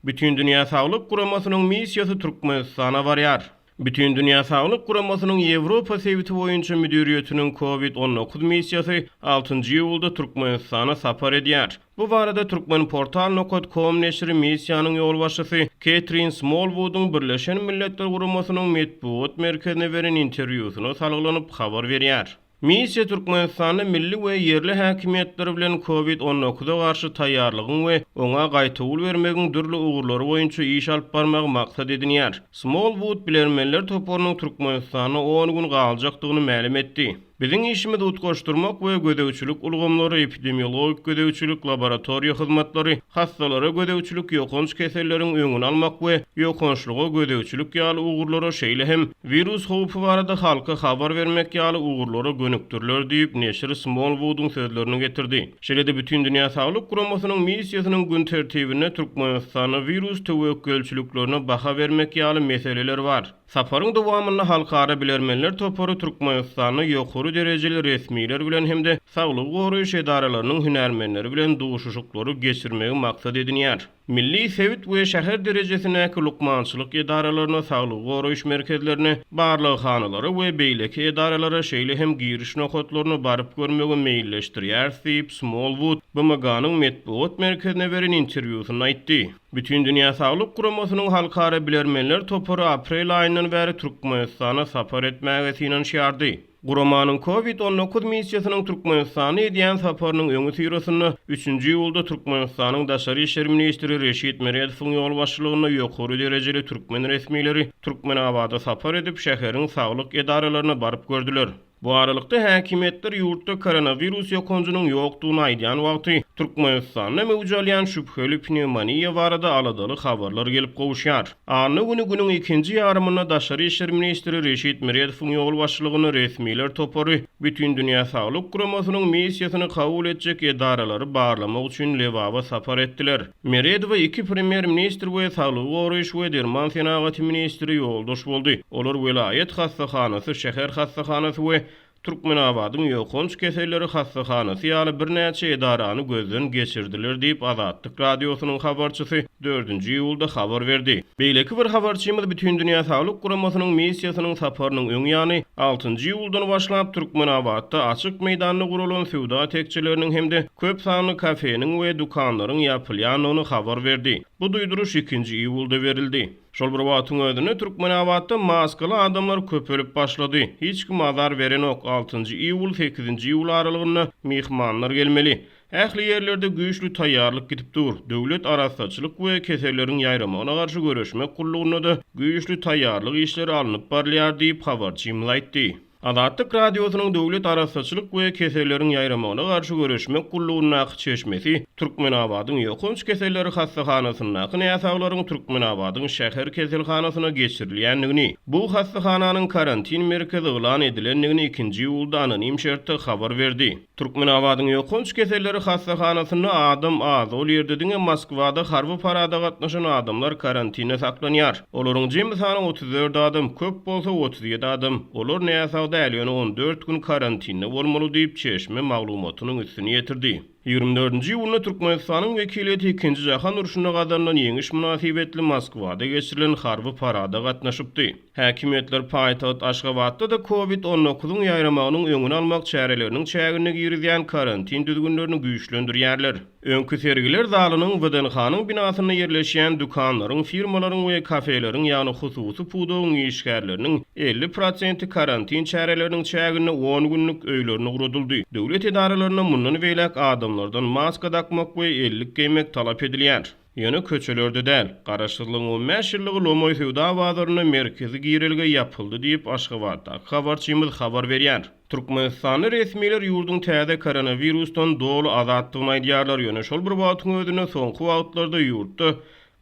Bütindünýä Saglyk Guramasynyň missiýasy Türkmenistana barýar. Bütindünýä Saglyk Guramasynyň Ýewropa sebiti boýunça müdiriýetiniň COVID-19 missiýasy 6-njy ýylda Türkmenistana sapar edýär. Bu barada Türkmen portal.com neşiri missiýanyň ýolbaşçysy Katrin Smolwudyň Birleşen Milletler Guramasynyň metbugat merkezine beren interwýusyna salgylanyp habar berýär. Missiýa Türkmenistanyň milli we yerli häkimetleri bilen COVID-19'a garşy taýýarlygyň we oňa gaýtawul bermegiň dürli ugurlary boýunça iş alyp barmagy maksat edinýär. Smolwud bilermenler toporunyň Türkmenistana 10 gün galjakdygyny ma'lum etdi. Biziň işimiz utgaşdyrmak we gödäwçilik ulgamlary, epidemiologik gödäwçilik, laboratoriýa hyzmatlary, hastalara gödäwçilik, ýokunç keselleriň öňüni almak we ýokunçlyga gödäwçilik ýaly ugurlara şeýle hem virus howpy barada halka habar bermek ýaly ugurlara gönükdirler diýip neşiri Smolwudyň sözlerini getirdi. Şeýle Bütindünýä Saglyk Guramasynyň missiýasynyň gün tertibine Türkmenistana virus tewekkelçiliklerine baha bermek ýaly meseleler bar. Saparyň dowamynda halkara bilermenler toporu Türkmenistany ýokary derejeli resmiler bilen hemde saglyk goraýyş edaralarynyň hünärmenleri bilen duşuşuklary geçirmegi maksat edinýär. Milli sebit we şäher derejesindäki lukmançylyk edaralaryna, saglyk goraýyş merkezlerine, barlyk hanalary we beýleki edaralara şeýle hem giriş nokatlaryna baryp görmegi meýilleşdirýär diýip Smolwud BMG-niň metbugat merkezine beren interwýusyna aýtdy. Bütindünýä Saglyk Guramasynyň halkara bilermenler toporu aprel aýyndan bäri Türkmenistana sapar etmäge synanýardy. Guramanyň COVID-19 missiýasynyň Türkmenistana edýän saparynyň öňü syrasyny 3-nji ýylda Türkmenistanyň daşary işler ministri Reşit Meredowyň ýolbaşçylygyna ýokary derejeli türkmen resmileri Türkmenabada sapar edip şäheriň saglyk edaralaryna baryp gördüler. Bu aralykda häkimetler ýurtda koronavirus ýokunjunyň ýokdugyny aýdýan wagty Türkmenistana mewjudalyan şüpheli pneumoniýa barada aladaly habarlar gelip gowuşýar. Any günüň ikinji ýarymyna daşary işler ministri Reşit Meredowyň ýolbaşçylygyny resmiler topory Bütindünýä Saglyk Guramasynyň missiýasyny kabul etjek edaralary barlamak üçin lewaba sapar etdiler. Meredow iki premier ministr we saglyk goraýyş we derman senagaty ministri ýoldaş boldy. Olar welaýet hastahanasy, şäher hastahanasy we Türkmenabadyň ýokunç keselleri hastahanasy ýaly birnäçe edarany gözden geçirdiler diýip Azatlyk radiosynyň habarçysy 4-nji ýylda habar berdi. Beýleki bir habarçymyz Bütindünýä Saglyk Guramasynyň missiýasynyň saparynyň öňü ýany 6-njy ýyldan başlap Türkmenabadda açyk meýdanyna guralan sowda tekçileriniň hemde köp sanly kafeniň we dukanlaryň ýapylýanyny habar berdi. Bu duýduruş 2-nji ýylda berildi. Şol bir wagtyň özünde Türkmenabadda maskaly adamlar köpelip başlady. Hiç kim azar beren ok. 6-njy ýyl 8-nji ýyl aralygynda mehmanlar gelmeli. Ähli ýerlerde güýçli taýýarlyk gidip dur. Döwlet arasaçylyk we keseleriň ýaýramagyna garşy görüşmek gullugyna da güýçli taýýarlyk işleri alınıp barýar diýip habarçymyz aýtdy. Azatlyk radiosynyň döwlet arasaçylyk we keseleriň ýaýramagyna garşy görüşmek gullugyna çeşmesi Türkmenabadyň ýokunç keselleri hastahanasyna näsaglaryň Türkmenabadyň şäher keselhanasyna geçirilýändigini, bu hastahananyň karantin merkezi elan edilendigini 2-nji ýylda anonim şertde habar berdi. Türkmenabadyň ýokunç keselleri hastahanasyna adam az ol ýerde diňe Moskwada harby parada gatnaşan adamlar karantinde saklanýar. Olaryň jemgy sany 34 adam, köp bolsa 37 adam. Olar näsagda ýöne 14 gün karantinde bolmaly diýip çeşme maglumatynyň üstüne ýetirdi. 24-nji ýylda Türkmenistanyň wekileti 2-nji jahan urşunyna gadarlan ýeňiş münasibetli Moskwada geçirilen harby parada gatnaşypdy. Häkimetler paýtagat Aşgabatda da COVID-19 ýaýramagynyň öňüni almak çäreleriniň çägine girýän karantin düzgünlerini güýçlendirýärler. Öňkü sergiler zalynyň WDNH-nyň binasyna ýerleşýän dukanlaryň, firmalaryň we kafeleriň ýani hususy pudowyň işgärleriniň 50% karantin çäreleriniň çägine 10 günlük öýlerini guradyldy. Döwlet edaralaryna mundan beýlek adamlardan maska takmak we ellik giymek talap edilýär. Ýöne köçelerde däl, garaşdyrlygyň 15 ýyllygy Lomoy sowda bazaryna merkezi girilge ýapyldy diýip Aşgabatda habarçymyz habar berýär. Türkmenistany resmiler ýurdun täze koronavirusdan dolu azatlygyny aýdýarlar. Ýöne şol bir wagtyň özüne soňky wagtlarda ýurtda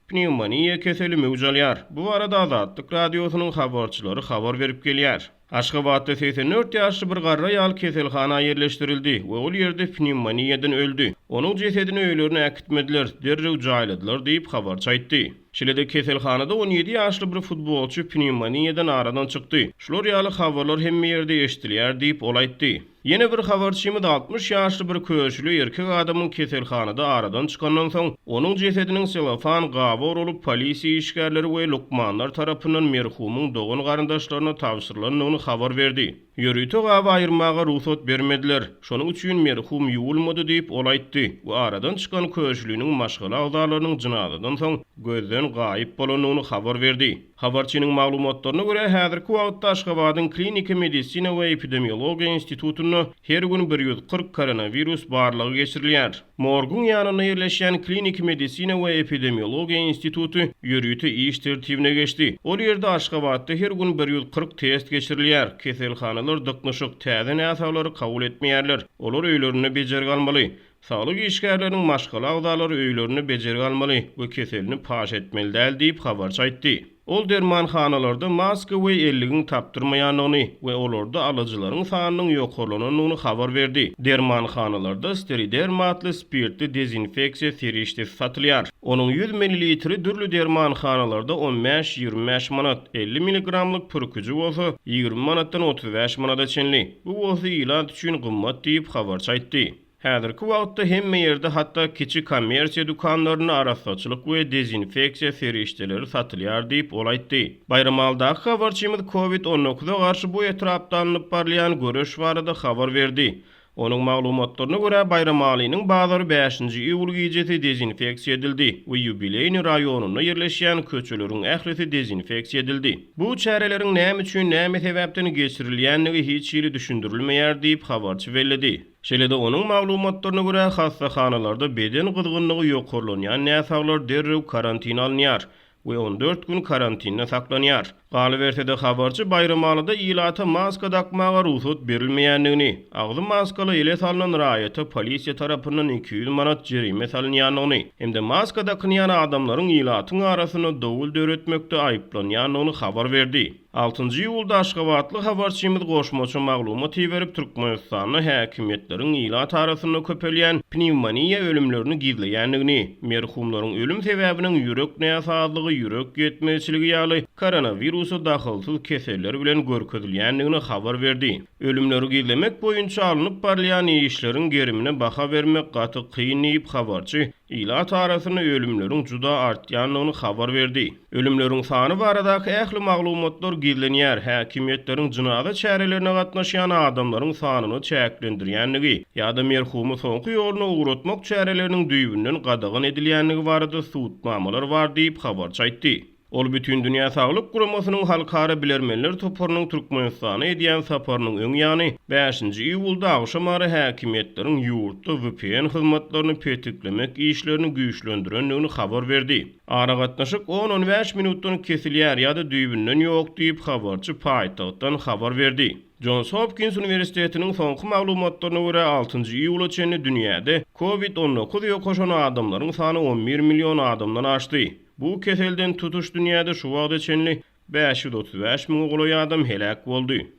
pneumoniýa keseli mewjudalýar. Bu arada Azatlyk radiosynyň habarçylary habar berip gelýär. Aşgabatda 84 ýaşly bir garra ýaly keselhana ýerleşdirildi we ol ýerde pneumoniýadan öldü. Onuň jesedini öýlerini äkitmediler, derrew jaýladylar diýip habarçy aýtdy. Şeýle keselhanada 17 ýaşly bir futbolçy pneumoniýadan aradan çykdy. Şolar ýaly habarlar hemme ýerde eşdilýär diýip ol aýtdy. Yine bir habarçymyz 60 ýaşly bir köşlü erkek adamyň keselhanada aradan çykandan soň onuň jesediniň selofan gabar olup polisiýa işgärleri we lukmanlar tarapyndan merhumyň dogan garandaşlaryna tapşyrylandygyny habar berdi. Ýörüýte gaby aýyrmaga ruhsat bermediler. Şonuň üçin merhum ýuwulmady diýip olaýtdy. Bu aradan çykan köşlüniň maşgala agdalarynyň jynazadan soň gözden gaýyp bolanyny habar berdi. Habarçynyň maglumatlaryna görä häzirki wagtda Aşgabatyň Klinik Medisina we Epidemiologiýa institutuny her gün 140 koronavirus barlygy geçirilýär. Morgun ýanyna ýerleşen Klinik Medisina we Epidemiologiýa institutu ýörüýte iş tertibine geçdi. Ol ýerde Aşgabatda her gün 140 test geçirilýär. Keselhanalar dıknyşyk täze näsaglary kabul etmeýärler. Olar öýlerini bejerip almaly. Saglyk işgärleriniň maşgala agdalary öýlerini bejerip almaly we keselini paş etmeli däl diýip habarçy aýtdy. Ol dermanhanalarda maska we elligin tapdyrmaýanyny we olarda alyjylaryň sanynyň ýokarlanynyny habar berdi. Dermanhanalarda steriderm atly spirtli dezinfeksiýa serişdesi satylýar. Onuň 100 ml dürli dermanhanalarda 15-25 manat, 50 mg pürküji bolsa 20 manatdan 35 manata çenli. Bu bolsa ilat üçin gymmat diýip habarçy aýtdy. Häzirki wagtda hemme ýerde hatda kiçik kommersiýa dukanlaryna arasaçylyk we dezinfeksiýa serişdeleri satylýar diýip olaýtdy. Bayramaldaky habarçymyz COVID-19-a garşy bu etrapdan alınıp barlayan göreş barada habar berdi. Onuň maglumatlaryna görä Bayramalynyň bazary 5-nji iýul gecesi dezinfeksiýa edildi we ýubileyni raýonuna ýerleşýän köçeleriň ählisi dezinfeksiýa edildi. Bu çäreleriň näme üçin näme sebäpden geçirilýänligi hiç ýeri düşündirilmeýär diýip habarçy bellädi. Şeýle-de onuň maglumatlaryna görä hastaxanalarda beden gyzgynlygy ýokarlanýan näsaglar derrew karantin alınýar we 14 gün karantinde saklanýar. Galy bersede habarçy Bayramalyda ilata maska takmaga ruhsat berilmeýändigini, agzy maskaly ele salynan raýata polisiýa tarapyndan 200 manat jerime salynýanyny, hemde maska takynýan adamlaryň ilatyň arasyna dowul döretmekde aýyplanýanyny habar berdi. 6-njy ýylda Aşgabatlyk habarçymyz goşmaçy maglumat berip Türkmenistana häkimetleriň ilat arasyna köpelýän pnevmoniýa ölümlerini gizleýändigini, merhumlaryň ölüm sebäbiniň ýürek näsazlygy, ýürek ýetmezçiligi ýaly koronavirusy dahylsyz keseller bilen görkezilýändigini habar berdi. Ölümleri gizlemek boýunça alınıp barlayan işleriň gerimine baha vermek gaty kıyın diýip habarçy ilat arasyna ölümleriň juda artýanyny habar berdi. Ölümleriň sany baradaky ähli maglumatlar gizlenýär. Häkimetleriň jynaza çärelerine gatnaşýan adamlaryň sanyny çäklendirýänligi ýa-da merhumy soňky ýoluna uğratmak çäreleriniň düýbünden gadagyn edilýänligi barada suwutmamalar bar diýip habarçy aýtdy. Ol Bütindünýä Saglyk Guramasynyň halkara bilermenler toparynyň Türkmenistana edýän saparynyň öň ýany 5-nji iýulda agşamary häkimetleriň ýurtda VPN hyzmatlaryny petiklemek işlerini güýçlendirendigini habar berdi. Ara gatnaşyk 10-15 minutdan kesilýär ýa-da düýbünden ýok diýip habarçy paýtagtdan habar berdi. Johns Hopkins Üniversitetiniň soňky maglumatlaryna görä 6-njy iýula çenli dünýäde COVID-19 ýokaşan adamlaryň sany 11 million adamdan aşdy. Bu keselden tutuş dünýäde şu wagtda çenli 535 000 goly adam helak boldy.